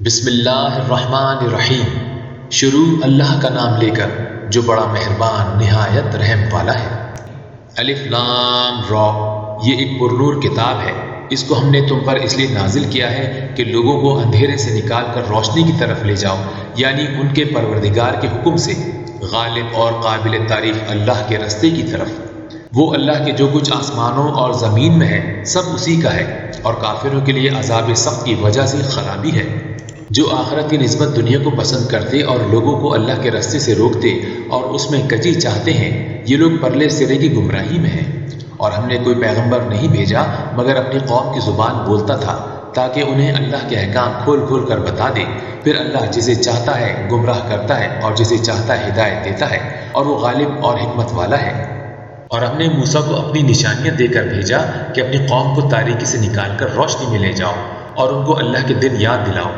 بسم اللہ الرحمن الرحیم۔ شروع اللہ کا نام لے کر جو بڑا مہربان نہایت رحم والا ہے۔ الف لام را، یہ ایک پرنور کتاب ہے، اس کو ہم نے تم پر اس لیے نازل کیا ہے کہ لوگوں کو اندھیرے سے نکال کر روشنی کی طرف لے جاؤ، یعنی ان کے پروردگار کے حکم سے، غالب اور قابل تعریف اللہ کے رستے کی طرف۔ وہ اللہ کے جو کچھ آسمانوں اور زمین میں ہے سب اسی کا ہے، اور کافروں کے لیے عذاب سخت کی وجہ سے خرابی ہے۔ جو آخرت کی نسبت دنیا کو پسند کرتے اور لوگوں کو اللہ کے راستے سے روکتے اور اس میں کجی چاہتے ہیں، یہ لوگ پرلے سرے کی گمراہی میں ہیں۔ اور ہم نے کوئی پیغمبر نہیں بھیجا مگر اپنی قوم کی زبان بولتا تھا تاکہ انہیں اللہ کے احکام کھول کھول کر بتا دے۔ پھر اللہ جسے چاہتا ہے گمراہ کرتا ہے اور جسے چاہتا ہے ہدایت دیتا ہے، اور وہ غالب اور حکمت والا ہے۔ اور ہم نے موسیٰ کو اپنی نشانیاں دے کر بھیجا کہ اپنی قوم کو تاریکی سے نکال کر روشنی میں لے جاؤ اور ان کو اللہ کے دن یاد دلاؤ۔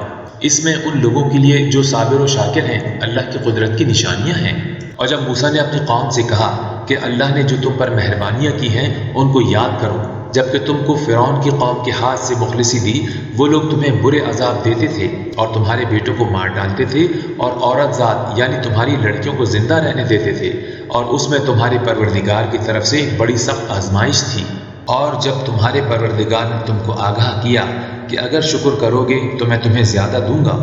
اس میں ان لوگوں کے لیے جو صابر و شاکر ہیں اللہ کی قدرت کی نشانیاں ہیں۔ اور جب موسیٰ نے اپنی قوم سے کہا کہ اللہ نے جو تم پر مہربانیاں کی ہیں ان کو یاد کرو، جبکہ تم کو فرعون کی قوم کے ہاتھ سے مخلصی دی، وہ لوگ تمہیں برے عذاب دیتے تھے اور تمہارے بیٹوں کو مار ڈالتے تھے اور عورت ذات یعنی تمہاری لڑکیوں کو زندہ رہنے دیتے تھے، اور اس میں تمہارے پروردگار کی طرف سے ایک بڑی سخت آزمائش تھی۔ اور جب تمہارے پروردگار نے تم کو آگاہ کیا کہ اگر شکر کرو گے تو میں تمہیں زیادہ دوں گا،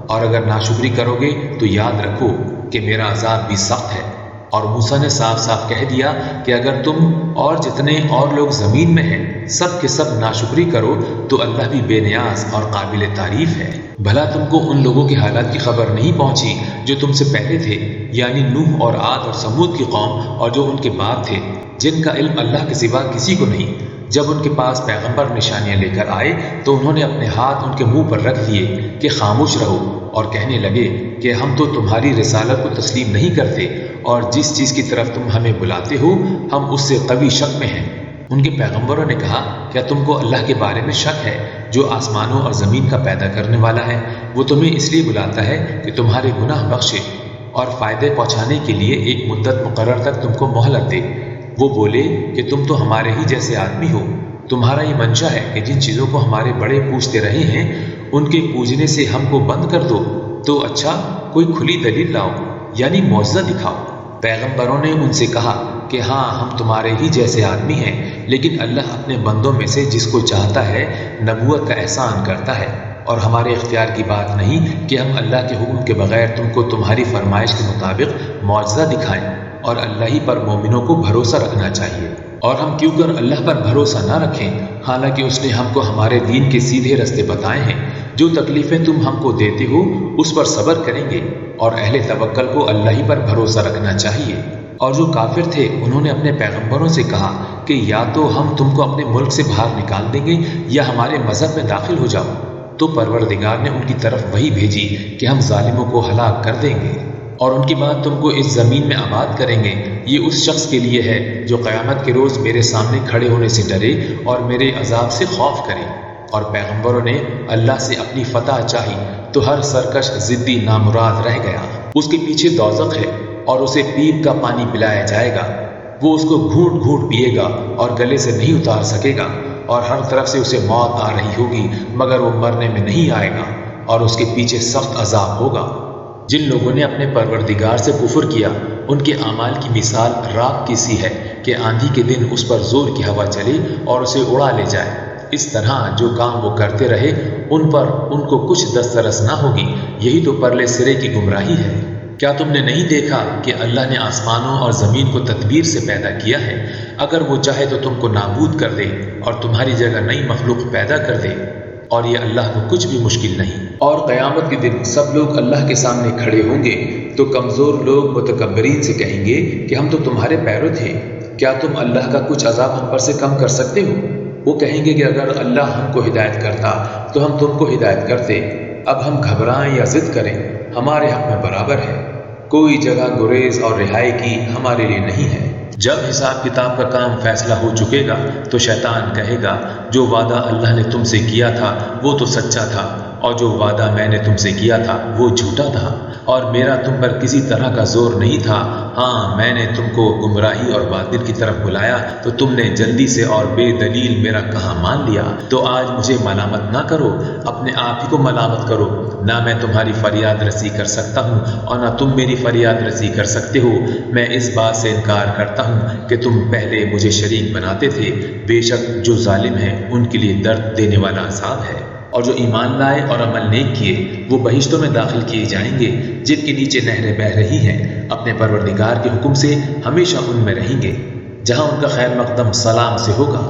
اور اگر ناشکری کرو گے تو یاد رکھو کہ میرا عذاب بھی سخت ہے۔ اور موسیٰ نے صاف صاف کہہ دیا کہ اگر تم اور جتنے اور لوگ زمین میں ہیں سب کے سب ناشکری کرو تو اللہ بھی بے نیاز اور قابل تعریف ہے۔ بھلا تم کو ان لوگوں کے حالات کی خبر نہیں پہنچی جو تم سے پہلے تھے، یعنی نوح اور عاد اور سمود کی قوم اور جو ان کے بعد تھے، جن کا علم اللہ کے سوا کسی کو نہیں۔ جب ان کے پاس پیغمبر نشانیاں لے کر آئے تو انہوں نے اپنے ہاتھ ان کے منہ پر رکھ دیے کہ خاموش رہو، اور کہنے لگے کہ ہم تو تمہاری رسالت کو تسلیم نہیں کرتے، اور جس چیز کی طرف تم ہمیں بلاتے ہو ہم اس سے قوی شک میں ہیں۔ ان کے پیغمبروں نے کہا، کیا تم کو اللہ کے بارے میں شک ہے جو آسمانوں اور زمین کا پیدا کرنے والا ہے؟ وہ تمہیں اس لیے بلاتا ہے کہ تمہارے گناہ بخشے اور فائدے پہنچانے کے لیے ایک مدت مقرر تک تم کو مہلت دے۔ وہ بولے کہ تم تو ہمارے ہی جیسے آدمی ہو، تمہارا یہ منشا ہے کہ جن چیزوں کو ہمارے بڑے پوجتے رہے ہیں ان کے پوجنے سے ہم کو بند کر دو، تو اچھا کوئی کھلی دلیل لاؤ، یعنی معجزہ دکھاؤ۔ پیغمبروں نے ان سے کہا کہ ہاں ہم تمہارے ہی جیسے آدمی ہیں، لیکن اللہ اپنے بندوں میں سے جس کو چاہتا ہے نبوت کا احسان کرتا ہے، اور ہمارے اختیار کی بات نہیں کہ ہم اللہ کے حکم کے بغیر تم کو تمہاری فرمائش کے مطابق معجزہ دکھائیں، اور اللہ ہی پر مومنوں کو بھروسہ رکھنا چاہیے۔ اور ہم کیوں کر اللہ پر بھروسہ نہ رکھیں، حالانکہ اس نے ہم کو ہمارے دین کے سیدھے رستے بتائے ہیں۔ جو تکلیفیں تم ہم کو دیتے ہو اس پر صبر کریں گے، اور اہل توکل کو اللہ ہی پر بھروسہ رکھنا چاہیے۔ اور جو کافر تھے انہوں نے اپنے پیغمبروں سے کہا کہ یا تو ہم تم کو اپنے ملک سے باہر نکال دیں گے یا ہمارے مذہب میں داخل ہو جاؤ، تو پروردگار نے ان کی طرف وحی بھیجی کہ ہم ظالموں کو ہلاک کر دیں گے، اور ان کے بعد تم کو اس زمین میں آباد کریں گے۔ یہ اس شخص کے لیے ہے جو قیامت کے روز میرے سامنے کھڑے ہونے سے ڈرے اور میرے عذاب سے خوف کرے۔ اور پیغمبروں نے اللہ سے اپنی فتح چاہی تو ہر سرکش ضدی نامراد رہ گیا۔ اس کے پیچھے دوزخ ہے اور اسے پیپ کا پانی پلایا جائے گا، وہ اس کو گھونٹ گھونٹ پیے گا اور گلے سے نہیں اتار سکے گا، اور ہر طرف سے اسے موت آ رہی ہوگی مگر وہ مرنے میں نہیں آئے گا، اور اس کے پیچھے سخت عذاب ہوگا۔ جن لوگوں نے اپنے پروردگار سے کفر کیا ان کے اعمال کی مثال راکھ کی سی ہے کہ آندھی کے دن اس پر زور کی ہوا چلے اور اسے اڑا لے جائے۔ اس طرح جو کام وہ کرتے رہے ان پر ان کو کچھ دسترس نہ ہوگی، یہی تو پرلے سرے کی گمراہی ہے۔ کیا تم نے نہیں دیکھا کہ اللہ نے آسمانوں اور زمین کو تدبیر سے پیدا کیا ہے؟ اگر وہ چاہے تو تم کو نابود کر دے اور تمہاری جگہ نئی مخلوق پیدا کر دے، اور یہ اللہ کو کچھ بھی مشکل نہیں۔ اور قیامت کے دن سب لوگ اللہ کے سامنے کھڑے ہوں گے تو کمزور لوگ متکبرین سے کہیں گے کہ ہم تو تمہارے پیرو تھے، کیا تم اللہ کا کچھ عذاب ہم پر سے کم کر سکتے ہو؟ وہ کہیں گے کہ اگر اللہ ہم کو ہدایت کرتا تو ہم تم کو ہدایت کرتے، اب ہم گھبرائیں یا ضد کریں ہمارے حق میں برابر ہے، کوئی جگہ گریز اور رہائی کی ہمارے لیے نہیں ہے۔ جب حساب کتاب کا کام فیصلہ ہو چکے گا تو شیطان کہے گا جو وعدہ اللہ نے تم سے کیا تھا وہ تو سچا تھا، اور جو وعدہ میں نے تم سے کیا تھا وہ جھوٹا تھا، اور میرا تم پر کسی طرح کا زور نہیں تھا۔ ہاں، میں نے تم کو گمراہی اور باطل کی طرف بلایا تو تم نے جلدی سے اور بے دلیل میرا کہا مان لیا۔ تو آج مجھے ملامت نہ کرو، اپنے آپ ہی کو ملامت کرو۔ نہ میں تمہاری فریاد رسی کر سکتا ہوں اور نہ تم میری فریاد رسی کر سکتے ہو۔ میں اس بات سے انکار کرتا ہوں کہ تم پہلے مجھے شریک بناتے تھے۔ بے شک جو ظالم ہیں ان کے لیے درد دینے والا عذاب ہے۔ اور جو ایمان لائے اور عمل نیک کیے وہ بہشتوں میں داخل کیے جائیں گے، جن کے نیچے نہریں بہہ رہی ہیں، اپنے پروردگار کے حکم سے ہمیشہ ان میں رہیں گے، جہاں ان کا خیر مقدم سلام سے ہوگا۔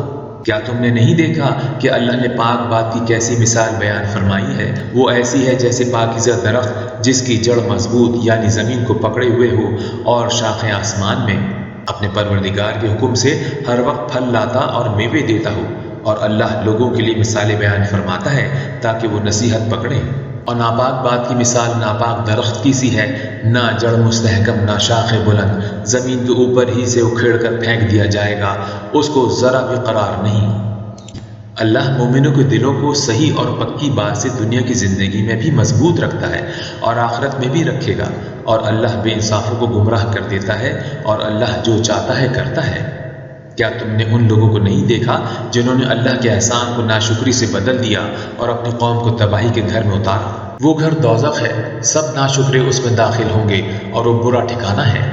کیا تم نے نہیں دیکھا کہ اللہ نے پاک بات کی کیسی مثال بیان فرمائی ہے؟ وہ ایسی ہے جیسے پاکیزہ درخت جس کی جڑ مضبوط یعنی زمین کو پکڑے ہوئے ہو اور شاخیں آسمان میں، اپنے پروردگار کے حکم سے ہر وقت پھل لاتا اور میوے دیتا ہو۔ اور اللہ لوگوں کے لیے مثالیں بیان فرماتا ہے تاکہ وہ نصیحت پکڑیں۔ اور ناپاک بات کی مثال ناپاک درخت کی سی ہے، نہ جڑ مستحکم نہ شاخ بلند، زمین کے اوپر ہی سے اکھیڑ کر پھینک دیا جائے گا، اس کو ذرا بھی قرار نہیں۔ اللہ مومنوں کے دلوں کو صحیح اور پکی بات سے دنیا کی زندگی میں بھی مضبوط رکھتا ہے اور آخرت میں بھی رکھے گا، اور اللہ بے انصافوں کو گمراہ کر دیتا ہے، اور اللہ جو چاہتا ہے کرتا ہے۔ کیا تم نے ان لوگوں کو نہیں دیکھا جنہوں نے اللہ کے احسان کو ناشکری سے بدل دیا اور اپنی قوم کو تباہی کے گھر میں اتارا؟ وہ گھر دوزخ ہے، سب ناشکرے اس میں داخل ہوں گے اور وہ برا ٹھکانہ ہے۔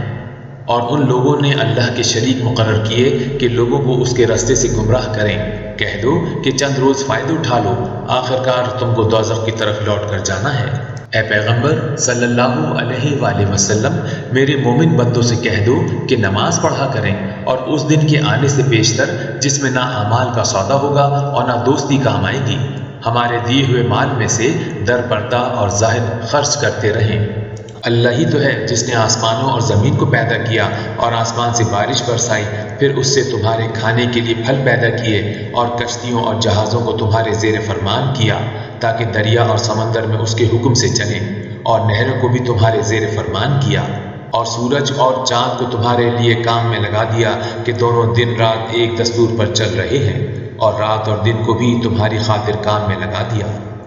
اور ان لوگوں نے اللہ کے شریک مقرر کیے کہ لوگوں کو اس کے راستے سے گمراہ کریں۔ کہہ دو کہ چند روز فائدہ اٹھا لو، آخرکار تم کو دوزخ کی طرف لوٹ کر جانا ہے۔ اے پیغمبر صلی اللہ علیہ وآلہ وسلم، میرے مومن بندوں سے کہہ دو کہ نماز پڑھا کریں، اور اس دن کے آنے سے پیشتر جس میں نہ اعمال کا سودا ہوگا اور نہ دوستی کام آئے گی، ہمارے دیے ہوئے مال میں سے در پردہ اور ظاہر خرچ کرتے رہیں۔ اللہ ہی تو ہے جس نے آسمانوں اور زمین کو پیدا کیا اور آسمان سے بارش برسائی، پھر اس سے تمہارے کھانے کے لیے پھل پیدا کیے، اور کشتیوں اور جہازوں کو تمہارے زیر فرمان کیا تاکہ دریا اور سمندر میں اس کے حکم سے چلیں، اور نہروں کو بھی تمہارے زیر فرمان کیا، اور سورج اور چاند کو تمہارے لیے کام میں لگا دیا کہ دونوں دن رات ایک دستور پر چل رہے ہیں، اور رات اور دن کو بھی تمہاری خاطر کام میں لگا دیا،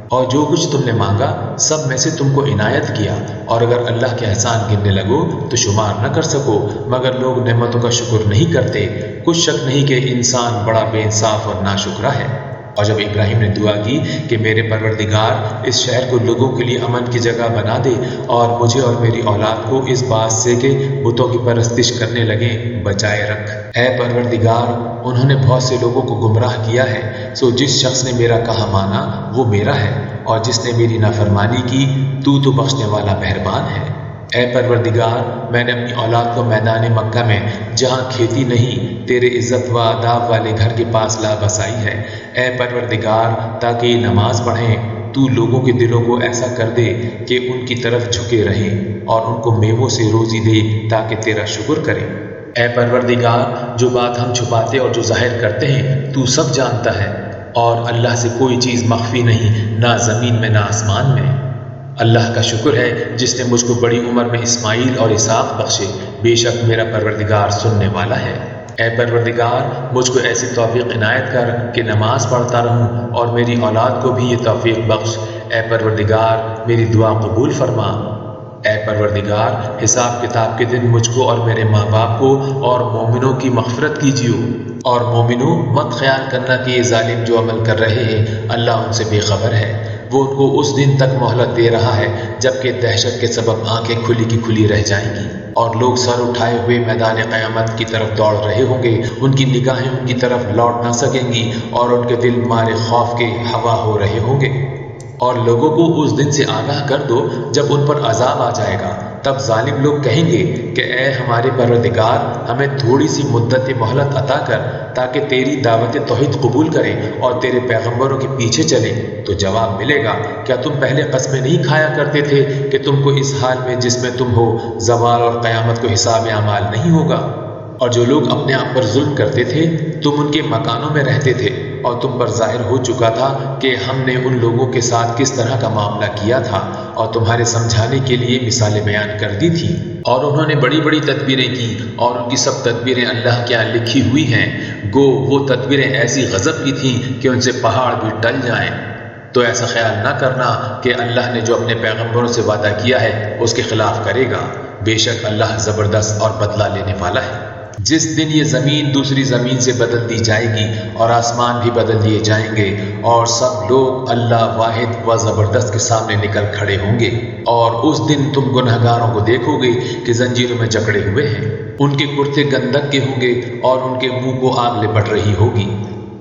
اور جو کچھ تم نے مانگا سب میں سے تم کو عنایت کیا، اور اگر اللہ کے احسان گننے لگو تو شمار نہ کر سکو، مگر لوگ نعمتوں کا شکر نہیں کرتے۔ کچھ شک نہیں کہ انسان بڑا بے انصاف اور ناشکرا ہے۔ اور جب ابراہیم نے دعا کی کہ میرے پروردگار اس شہر کو لوگوں کے لیے امن کی جگہ بنا دے، اور مجھے اور میری اولاد کو اس بات سے کہ بتوں کی پرستش کرنے لگیں بچائے رکھ۔ اے پروردگار، انہوں نے بہت سے لوگوں کو گمراہ کیا ہے، سو جس شخص نے میرا کہا مانا وہ میرا ہے، اور جس نے میری نافرمانی کی تو بخشنے والا مہربان ہے۔ اے پروردگار، میں نے اپنی اولاد کو میدان مکہ میں جہاں کھیتی نہیں تیرے عزت و آداب والے گھر کے پاس لا بسائی ہے۔ اے پروردگار، تاکہ یہ نماز پڑھیں تو لوگوں کے دلوں کو ایسا کر دے کہ ان کی طرف جھکے رہیں، اور ان کو میووں سے روزی دے تاکہ تیرا شکر کریں۔ اے پروردگار، جو بات ہم چھپاتے اور جو ظاہر کرتے ہیں تو سب جانتا ہے، اور اللہ سے کوئی چیز مخفی نہیں، نہ زمین میں نہ آسمان میں۔ اللہ کا شکر ہے جس نے مجھ کو بڑی عمر میں اسماعیل اور اسحاق بخشے، بے شک میرا پروردگار سننے والا ہے۔ اے پروردگار، مجھ کو ایسی توفیق عنایت کر کہ نماز پڑھتا رہوں، اور میری اولاد کو بھی یہ توفیق بخش۔ اے پروردگار، میری دعا قبول فرما۔ اے پروردگار، حساب کتاب کے دن مجھ کو اور میرے ماں باپ کو اور مومنوں کی مغفرت کیجیو۔ اور مومنوں، مت خیال کرنا کہ یہ ظالم جو عمل کر رہے ہیں اللہ ان سے بے خبر ہے، وہ ان کو اس دن تک مہلت دے رہا ہے جبکہ دہشت کے سبب آنکھیں کھلی کی کھلی رہ جائیں گی، اور لوگ سر اٹھائے ہوئے میدان قیامت کی طرف دوڑ رہے ہوں گے، ان کی نگاہیں ان کی طرف لوٹ نہ سکیں گی، اور ان کے دل مارے خوف کے ہوا ہو رہے ہوں گے۔ اور لوگوں کو اس دن سے آگاہ کر دو جب ان پر عذاب آ جائے گا، تب ظالم لوگ کہیں گے کہ اے ہمارے پروردگار، ہمیں تھوڑی سی مدت مہلت عطا کر تاکہ تیری دعوت توحید قبول کریں اور تیرے پیغمبروں کے پیچھے چلیں۔ تو جواب ملے گا، کیا تم پہلے قسمیں نہیں کھایا کرتے تھے کہ تم کو اس حال میں جس میں تم ہو زوال اور قیامت کو حساب اعمال نہیں ہوگا؟ اور جو لوگ اپنے آپ پر ظلم کرتے تھے تم ان کے مکانوں میں رہتے تھے، اور تم پر ظاہر ہو چکا تھا کہ ہم نے ان لوگوں کے ساتھ کس طرح کا معاملہ کیا تھا، اور تمہارے سمجھانے کے لیے مثالیں بیان کر دی تھی۔ اور انہوں نے بڑی بڑی تدبیریں کی، اور ان کی سب تدبیریں اللہ کے یہاں لکھی ہوئی ہیں، گو وہ تدبیریں ایسی غضب کی تھیں کہ ان سے پہاڑ بھی ٹل جائیں۔ تو ایسا خیال نہ کرنا کہ اللہ نے جو اپنے پیغمبروں سے وعدہ کیا ہے اس کے خلاف کرے گا، بے شک اللہ زبردست اور بدلہ لینے والا ہے۔ جس دن یہ زمین دوسری زمین سے بدل دی جائے گی اور آسمان بھی بدل دیے جائیں گے اور سب لوگ اللہ واحد و زبردست کے سامنے نکل کھڑے ہوں گے، اور اس دن تم گنہگاروں کو دیکھو گے کہ زنجیروں میں جکڑے ہوئے ہیں، ان کے کرتے گندک کے ہوں گے اور ان کے منہ کو آگ لپٹ رہی ہوگی۔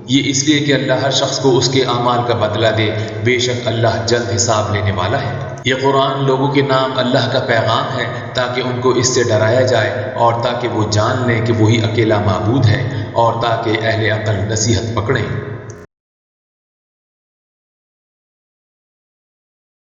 یہ اس لیے کہ اللہ ہر شخص کو اس کے اعمال کا بدلہ دے، بے شک اللہ جلد حساب لینے والا ہے۔ یہ قرآن لوگوں کے نام اللہ کا پیغام ہے تاکہ ان کو اس سے ڈرایا جائے اور تاکہ وہ جان لیں کہ وہی اکیلا معبود ہے، اور تاکہ اہل عقل نصیحت پکڑیں۔